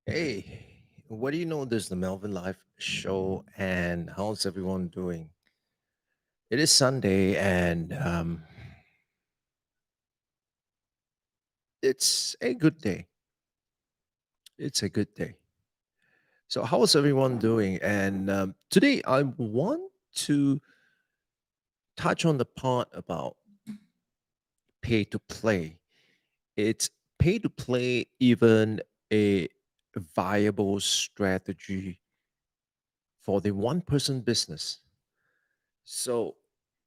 Hey, what do you know? This is the Melvin Live show, and how's everyone doing? It is Sunday, and it's a good day. It's a good day. So, how's everyone doing? And today, I want to touch on the part about pay to play. It's pay to play even a viable strategy for the one person business? So,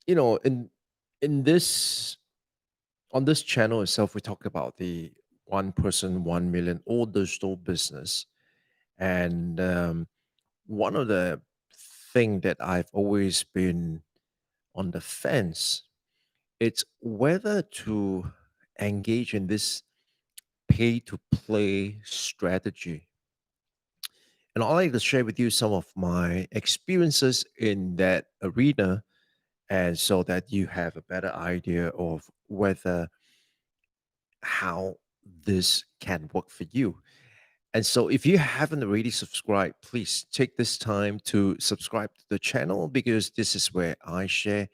in this on this channel itself, we talk about the one person, 1 million all digital business. And one of the thing that I've always been on the fence, it's whether to engage in this pay to play strategy. And I'd like to share with you some of my experiences in that arena, and so that you have a better idea of whether how this can work for you. And so, if you haven't already subscribed, please take this time to subscribe to the channel, because this is where I share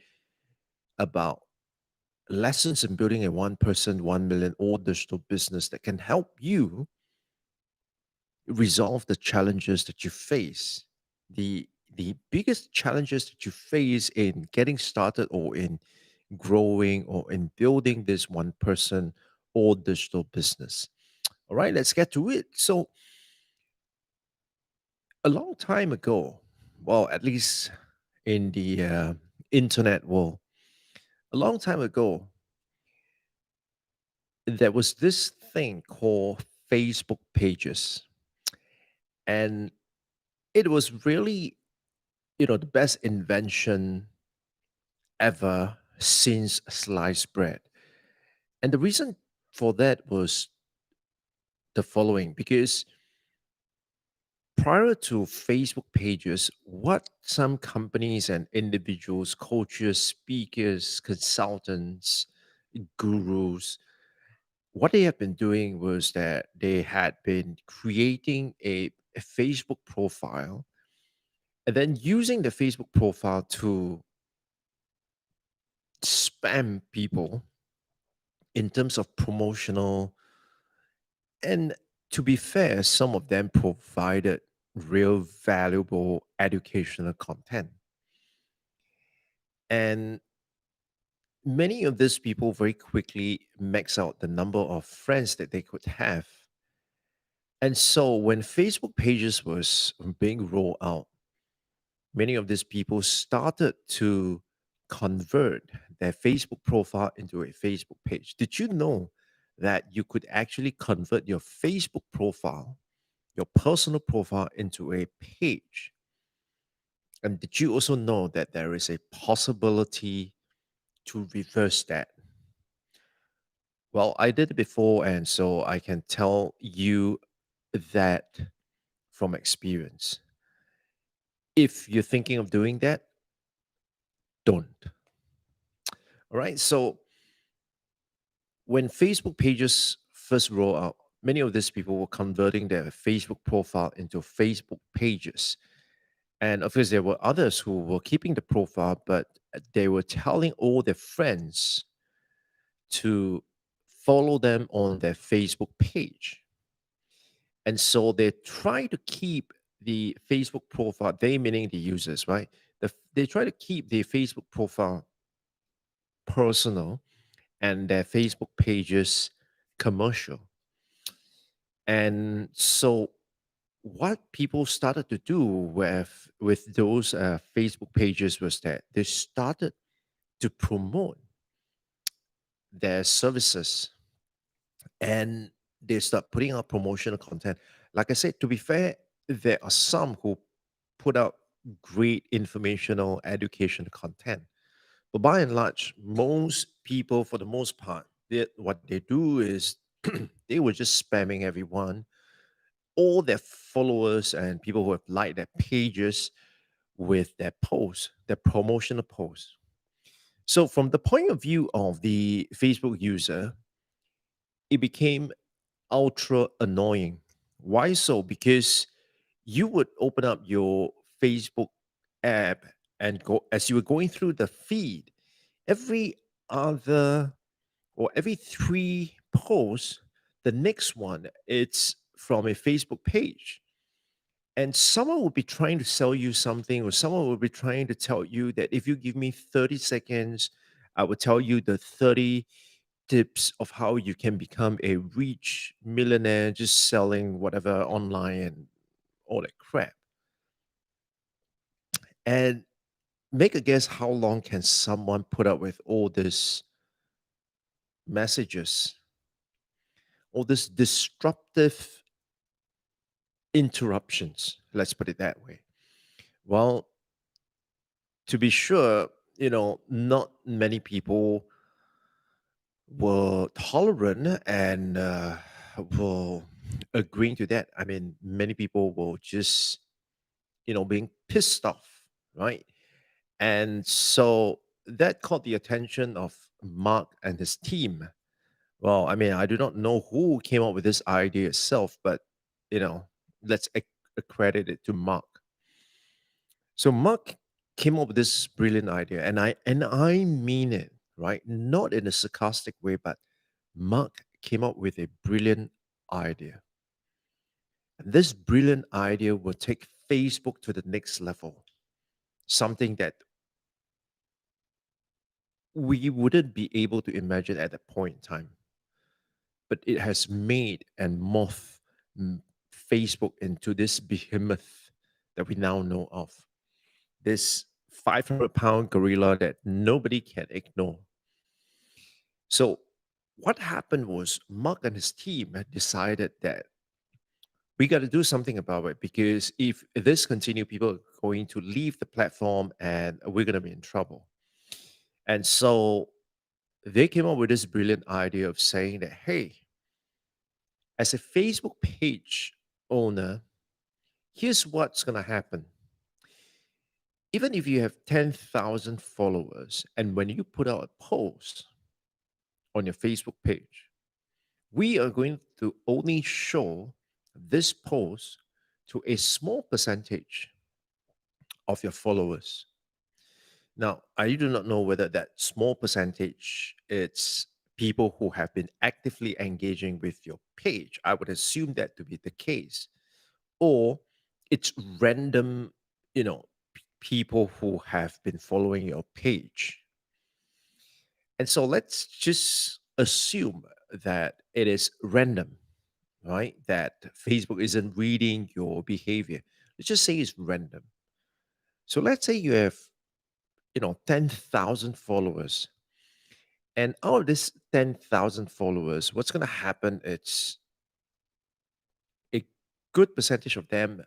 about lessons in building a one person, 1 million all digital business that can help you resolve the challenges that you face. The biggest challenges that you face in getting started, or in growing, or in building this one person all digital business. All right, let's get to it. So, a long time ago, well, at least in the internet world, a long time ago, there was this thing called Facebook pages. And it was really, the best invention ever since sliced bread. And the reason for that was the following, because prior to Facebook pages, what some companies and individuals, coaches, speakers, consultants, gurus, what they have been doing was that they had been creating a Facebook profile, and then using the Facebook profile to spam people in terms of promotional. And to be fair, some of them provided real valuable educational content. And many of these people very quickly max out the number of friends that they could have. And so when Facebook pages was being rolled out, many of these people started to convert their Facebook profile into a Facebook page. Did you know that you could actually convert your Facebook profile, your personal profile, into a page? And did you also know that there is a possibility to reverse that? Well, I did it before, and so I can tell you that from experience. If you're thinking of doing that, don't. All right. So when Facebook pages first roll out, many of these people were converting their Facebook profile into Facebook pages. And of course, there were others who were keeping the profile, but they were telling all their friends to follow them on their Facebook page. And so they try to keep the Facebook profile, they meaning the users, right? They try to keep the Facebook profile personal and their Facebook pages commercial. And so what people started to do with those Facebook pages was that they started to promote their services, and they start putting out promotional content. Like I said, to be fair, there are some who put out great informational educational content. But by and large, most people, for the most part, what they do is they were just spamming everyone, all their followers and people who have liked their pages with their posts, their promotional posts. So, from the point of view of the Facebook user, it became ultra annoying. Why so? Because you would open up your Facebook app and go as you were going through the feed, every other or every three posts, the next one it's from a Facebook page. And someone will be trying to sell you something, or someone will be trying to tell you that if you give me 30 seconds, I will tell you the 30 tips of how you can become a rich millionaire just selling whatever online and all that crap. And make a guess, how long can someone put up with all this messages, all this disruptive interruptions? Let's put it that way. Well, to be sure, not many people were tolerant and will agreeing to that. I mean, many people will just, being pissed off, right? And so that caught the attention of Mark and his team. Well, I mean, I do not know who came up with this idea itself, but you know, let's accredit it to Mark. So Mark came up with this brilliant idea, and I mean it, right? Not in a sarcastic way, but Mark came up with a brilliant idea. And this brilliant idea will take Facebook to the next level, something that we wouldn't be able to imagine at that point in time. But it has made and morphed mm, Facebook into this behemoth that we now know of. This 500-pound gorilla that nobody can ignore. So, what happened was Mark and his team had decided that we got to do something about it, because if this continue, people are going to leave the platform and we're going to be in trouble. And so they came up with this brilliant idea of saying that, hey, as a Facebook page owner, here's what's going to happen. Even if you have 10,000 followers, and when you put out a post on your Facebook page, we are going to only show this post to a small percentage of your followers. Now, I do not know whether that small percentage it's people who have been actively engaging with your page. I would assume that to be the case. Or it's random, people who have been following your page. And so let's just assume that it is random, right? That Facebook isn't reading your behavior. Let's just say it's random. So let's say you have, 10,000 followers. And out of this 10,000 followers, what's going to happen is a good percentage of them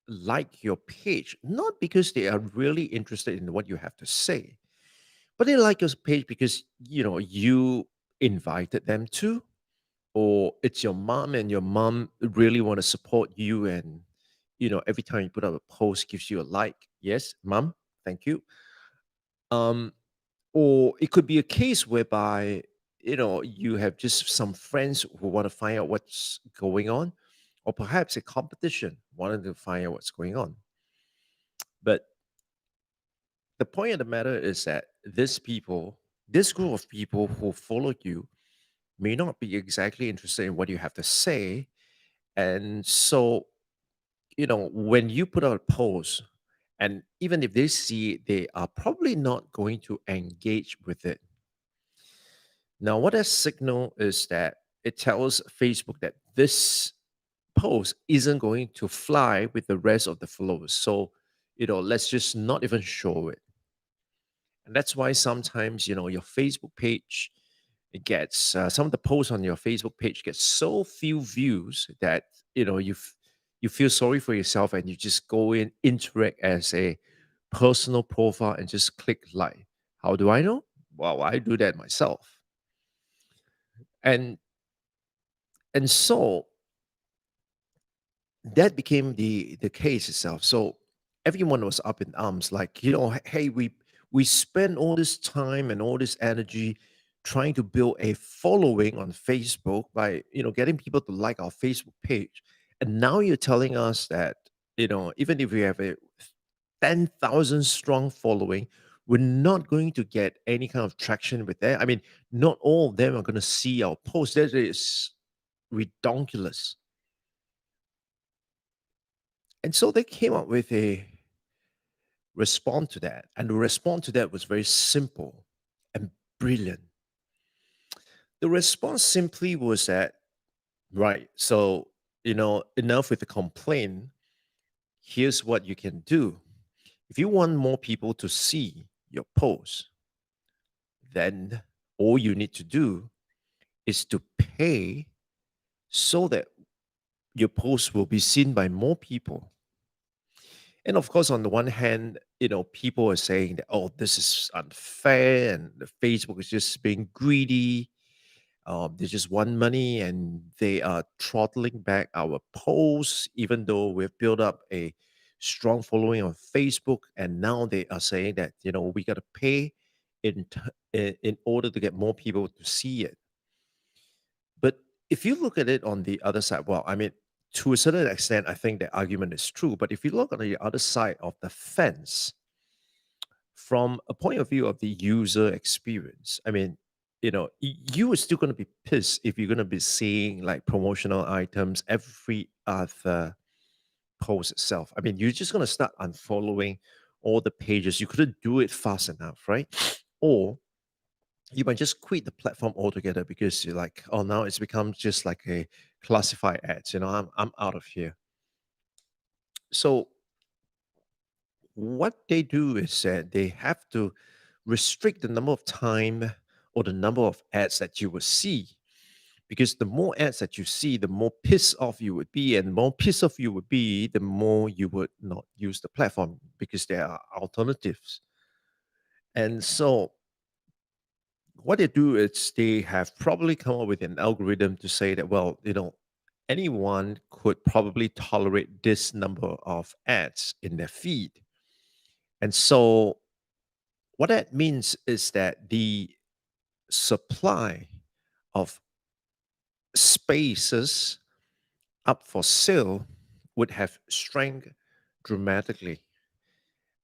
like your page, not because they are really interested in what you have to say, but they like your page because, you invited them to, or it's your mom and your mom really want to support you. And, every time you put up a post, gives you a like. Yes, mom, thank you. Um, or it could be a case whereby you have just some friends who want to find out what's going on, or perhaps a competition wanting to find out what's going on. But the point of the matter is that this group of people who follow you may not be exactly interested in what you have to say. And so, when you put out a post, and even if they see it, they are probably not going to engage with it. Now, what that signal is that it tells Facebook that this post isn't going to fly with the rest of the flows. So, let's just not even show it. And that's why sometimes, your Facebook page, it gets some of the posts on your Facebook page get so few views that, you feel sorry for yourself and you just go in, interact as a personal profile and just click like. How do I know? Well, I do that myself. And so that became the case itself. So everyone was up in arms, like, hey, we spend all this time and all this energy trying to build a following on Facebook by getting people to like our Facebook page, and now you're telling us that even if we have a 10,000 strong following, we're not going to get any kind of traction with that. I mean, not all of them are going to see our post. That is redonkulous. And so they came up with a response to that. And the response to that was very simple and brilliant. The response simply was that, right, so, enough with the complaint. Here's what you can do. If you want more people to see your post, then all you need to do is to pay so that your post will be seen by more people. And of course, on the one hand, people are saying that, oh, this is unfair and the Facebook is just being greedy. They just want money and they are throttling back our posts, even though we've built up a strong following on Facebook. And now they are saying that, we got to pay in order to get more people to see it. But if you look at it on the other side, well, I mean, to a certain extent, I think the argument is true. But if you look on the other side of the fence, from a point of view of the user experience, I mean, you are still going to be pissed if you're going to be seeing like promotional items every other post itself. I mean, you're just going to start unfollowing all the pages. You couldn't do it fast enough, right? Or you might just quit the platform altogether because you're like, oh, now it's become just like a classified ads. I'm out of here. So what they do is that they have to restrict the number of time or the number of ads that you will see, because the more ads that you see, the more pissed off you would be, and the more pissed off you would be, the more you would not use the platform because there are alternatives. And so what they do is they have probably come up with an algorithm to say that, well, anyone could probably tolerate this number of ads in their feed. And so what that means is that the supply of spaces up for sale would have shrank dramatically.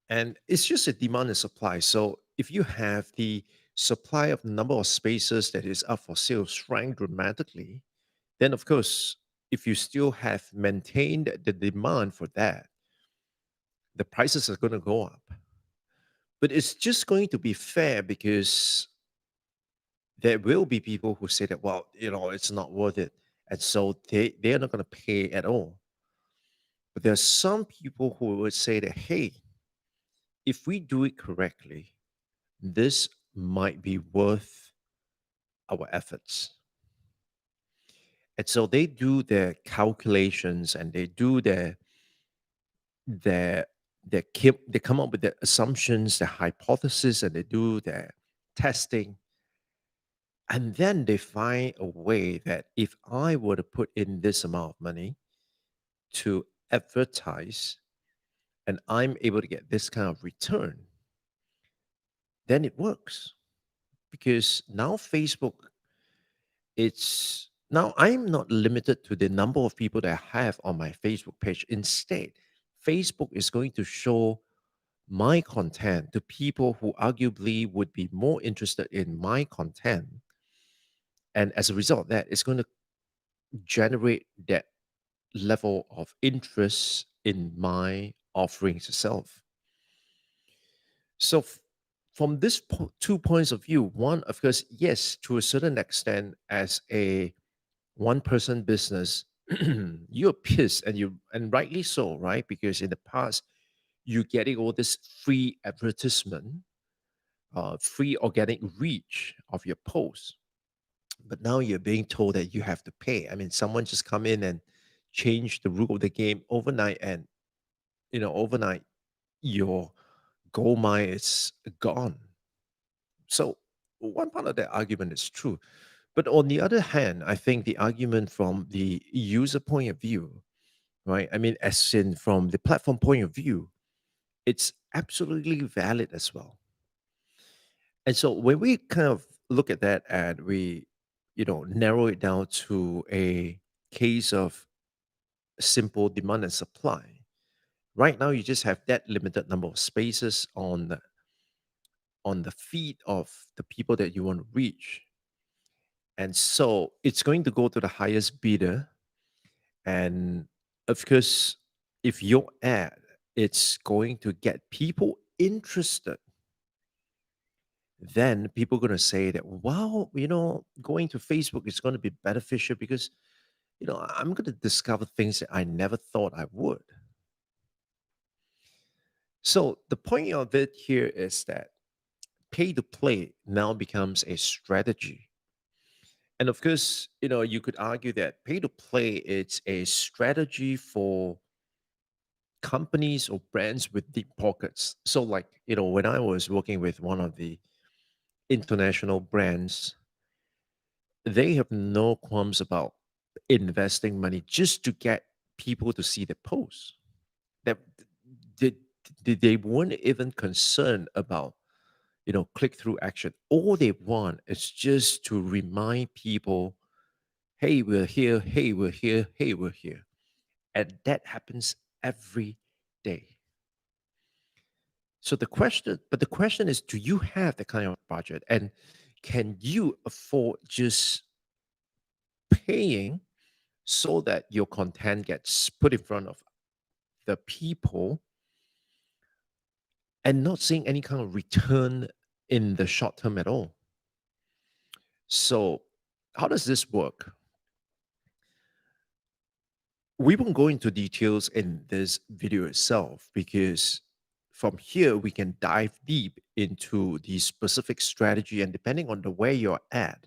And it's just a demand and supply. So if you have the supply of number of spaces that is up for sale shrank dramatically, then of course, if you still have maintained the demand for that, the prices are going to go up. But it's just going to be fair because there will be people who say that, well, it's not worth it. And so they're not going to pay at all. But there are some people who would say that, hey, if we do it correctly, this might be worth our efforts. And so they do their calculations and they do their they come up with their assumptions, their hypothesis, and they do their testing. And then they find a way that if I were to put in this amount of money to advertise and I'm able to get this kind of return, then it works. Because now Facebook, it's now I'm not limited to the number of people that I have on my Facebook page. Instead, Facebook is going to show my content to people who arguably would be more interested in my content. And as a result of that, it's going to generate that level of interest in my offerings itself. So, from this 2 points of view, one, of course, yes, to a certain extent, as a one person business, you're pissed, and rightly so, right? Because in the past, you're getting all this free advertisement, free organic reach of your posts, but now you're being told that you have to pay. I mean, someone just come in and change the rule of the game overnight, and overnight your gold mine is gone. So one part of that argument is true, but on the other hand, I think the argument from the user point of view, right? I mean, as in from the platform point of view, it's absolutely valid as well. And so when we kind of look at that and we, narrow it down to a case of simple demand and supply, right now you just have that limited number of spaces on the feed of the people that you want to reach. And so it's going to go to the highest bidder. And of course, if your ad, it's going to get people interested, then people are going to say that, wow, going to Facebook is going to be beneficial because, I'm going to discover things that I never thought I would. So the point of it here is that pay to play now becomes a strategy. And of course, you could argue that pay to play it's a strategy for companies or brands with deep pockets. So like, when I was working with one of the international brands, they have no qualms about investing money just to get people to see the posts. That they, they weren't even concerned about click through action. All they want is just to remind people, hey, we're here, hey, we're here, hey, we're here. And that happens every day. So the question is, do you have the kind of budget, and can you afford just paying so that your content gets put in front of the people and not seeing any kind of return in the short term at all? So how does this work? We won't go into details in this video itself because from here we can dive deep into the specific strategy, and depending on the way you're at,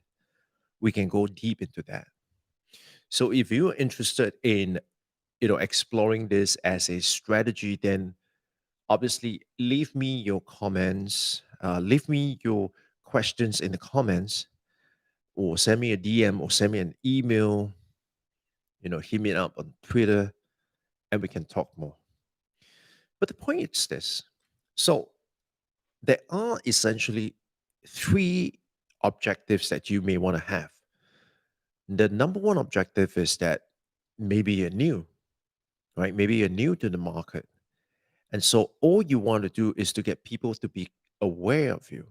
we can go deep into that. So if you're interested in exploring this as a strategy, then obviously leave me your comments, leave me your questions in the comments, or send me a DM or send me an email, hit me up on Twitter, and we can talk more. But the point is this. So there are essentially three objectives that you may want to have. The number one objective is that maybe you're new, right? Maybe you're new to the market. And so all you want to do is to get people to be aware of you.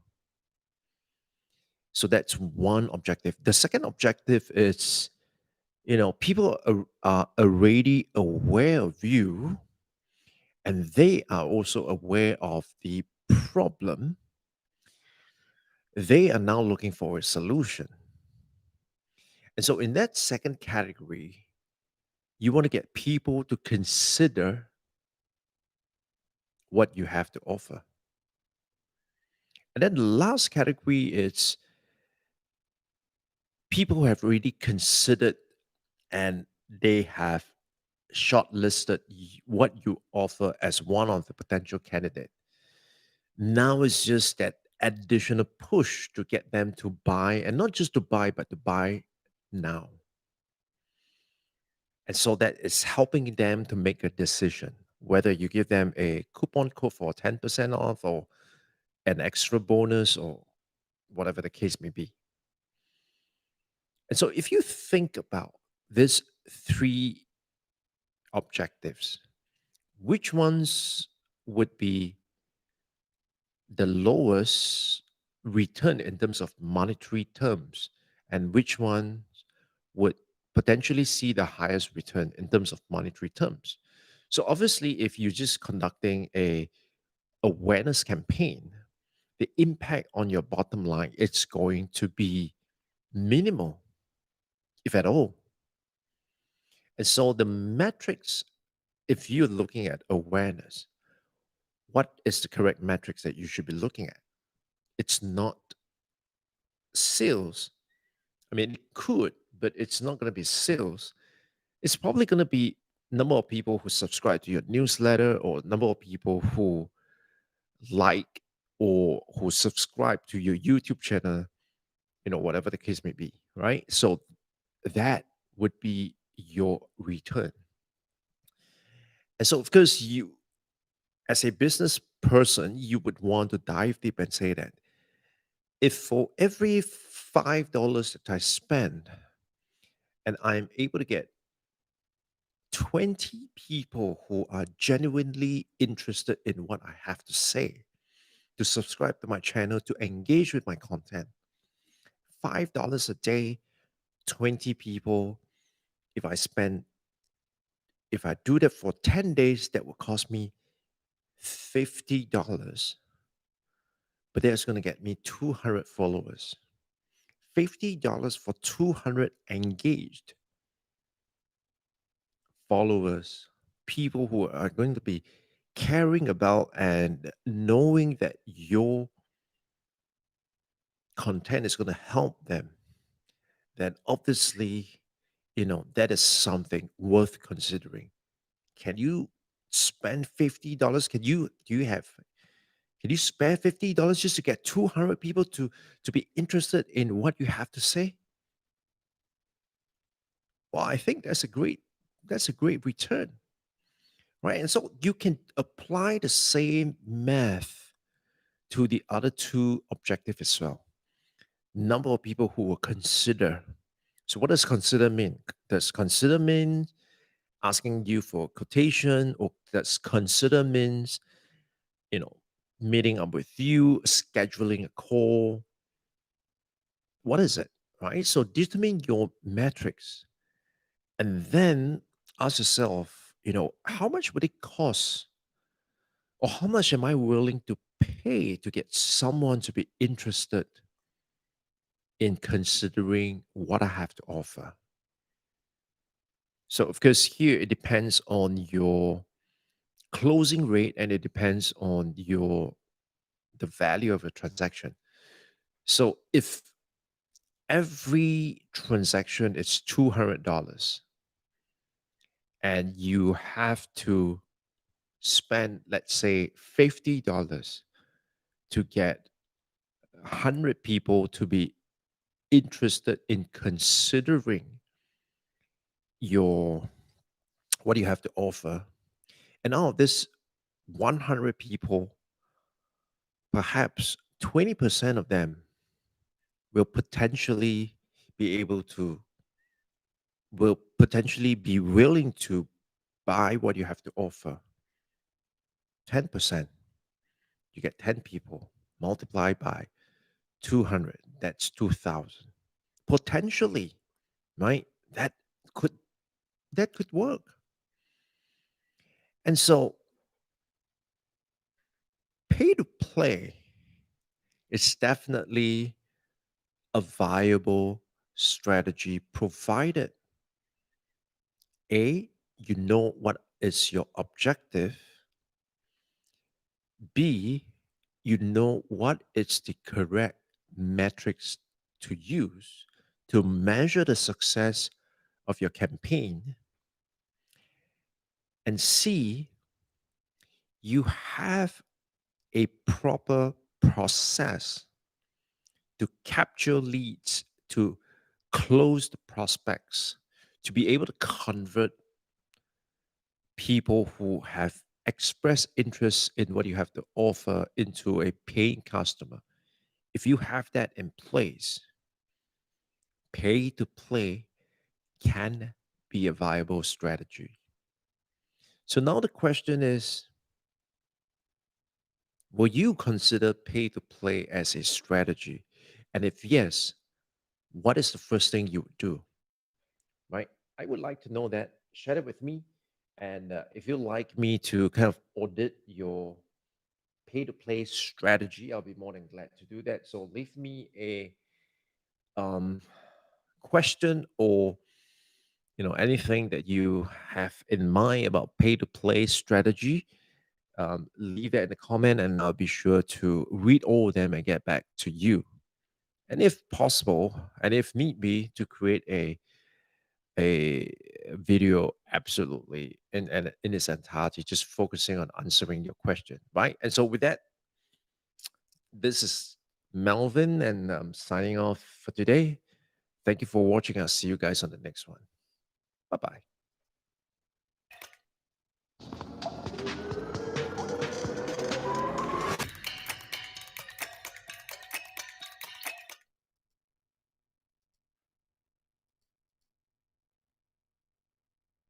So that's one objective. The second objective is, people are already aware of you, and they are also aware of the problem. They are now looking for a solution. And so in that second category, you want to get people to consider what you have to offer. And then the last category is people who have already considered and they have shortlisted what you offer as one of the potential candidate. Now it's just that additional push to get them to buy, and not just to buy, but to buy now. And so that is helping them to make a decision, whether you give them a coupon code for 10% off or an extra bonus or whatever the case may be. And so if you think about these three objectives, which ones would be the lowest return in terms of monetary terms, and which one would potentially see the highest return in terms of monetary terms. So obviously, if you're just conducting a awareness campaign, the impact on your bottom line it's going to be minimal, if at all. And so the metrics, if you're looking at awareness, what is the correct metrics that you should be looking at? It's not sales. I mean, it could, but it's not going to be sales. It's probably going to be number of people who subscribe to your newsletter, or number of people who like or who subscribe to your YouTube channel, whatever the case may be, right? So that would be your return. And so, of course, you, as a business person, you would want to dive deep and say that if for every $5 that I spend and I'm able to get 20 people who are genuinely interested in what I have to say, to subscribe to my channel, to engage with my content, $5 a day, 20 people. If I spend, if I do that for 10 days, that will cost me $50, but that's going to get me 200 followers. $50 for 200 engaged followers, people who are going to be caring about and knowing that your content is going to help them, then obviously, that is something worth considering. Can you spend $50? Can you spare $50 just to get 200 people to be interested in what you have to say? Well, I think that's a great return, right? And so you can apply the same math to the other two objectives as well. Number of people who will consider. So what does consider mean? Does consider mean asking you for quotation, or does consider means, you know, meeting up with you, scheduling a call? What is it? Right? So determine your metrics and then ask yourself, how much would it cost, or how much am I willing to pay to get someone to be interested in considering what I have to offer? So, of course, here it depends on your closing rate, and it depends on the value of a transaction. So, if every transaction is $200 and you have to spend, let's say, $50 to get 100 people to be interested in considering your what you have to offer, and out of this 100 people, perhaps 20% of them will potentially be able to will potentially be willing to buy what you have to offer. 10%, you get 10 people, multiplied by 200, that's 2,000 potentially, right? Could that could work. And so pay to play is definitely a viable strategy, provided A, you know what is your objective, B, you know what is the correct metrics to use to measure the success of your campaign, and C, you have a proper process to capture leads, to close the prospects, to be able to convert people who have expressed interest in what you have to offer into a paying customer. If you have that in place, pay to play can be a viable strategy. So now the question is, Will you consider pay to play as a strategy? And if yes, what is the first thing you would do? Right? I would like to know that. Share it with me. And if you'd like me to kind of audit your pay to play strategy, I'll be more than glad to do that. So leave me a um, question, or anything that you have in mind about pay to play strategy. Leave that in the comment, and I'll be sure to read all of them and get back to you. And if possible, and if need be, to create a video absolutely in its entirety, just focusing on answering your question, right? And so with that, this is Melvin, and I'm signing off for today. Thank you for watching. I'll see you guys on the next one. Bye bye.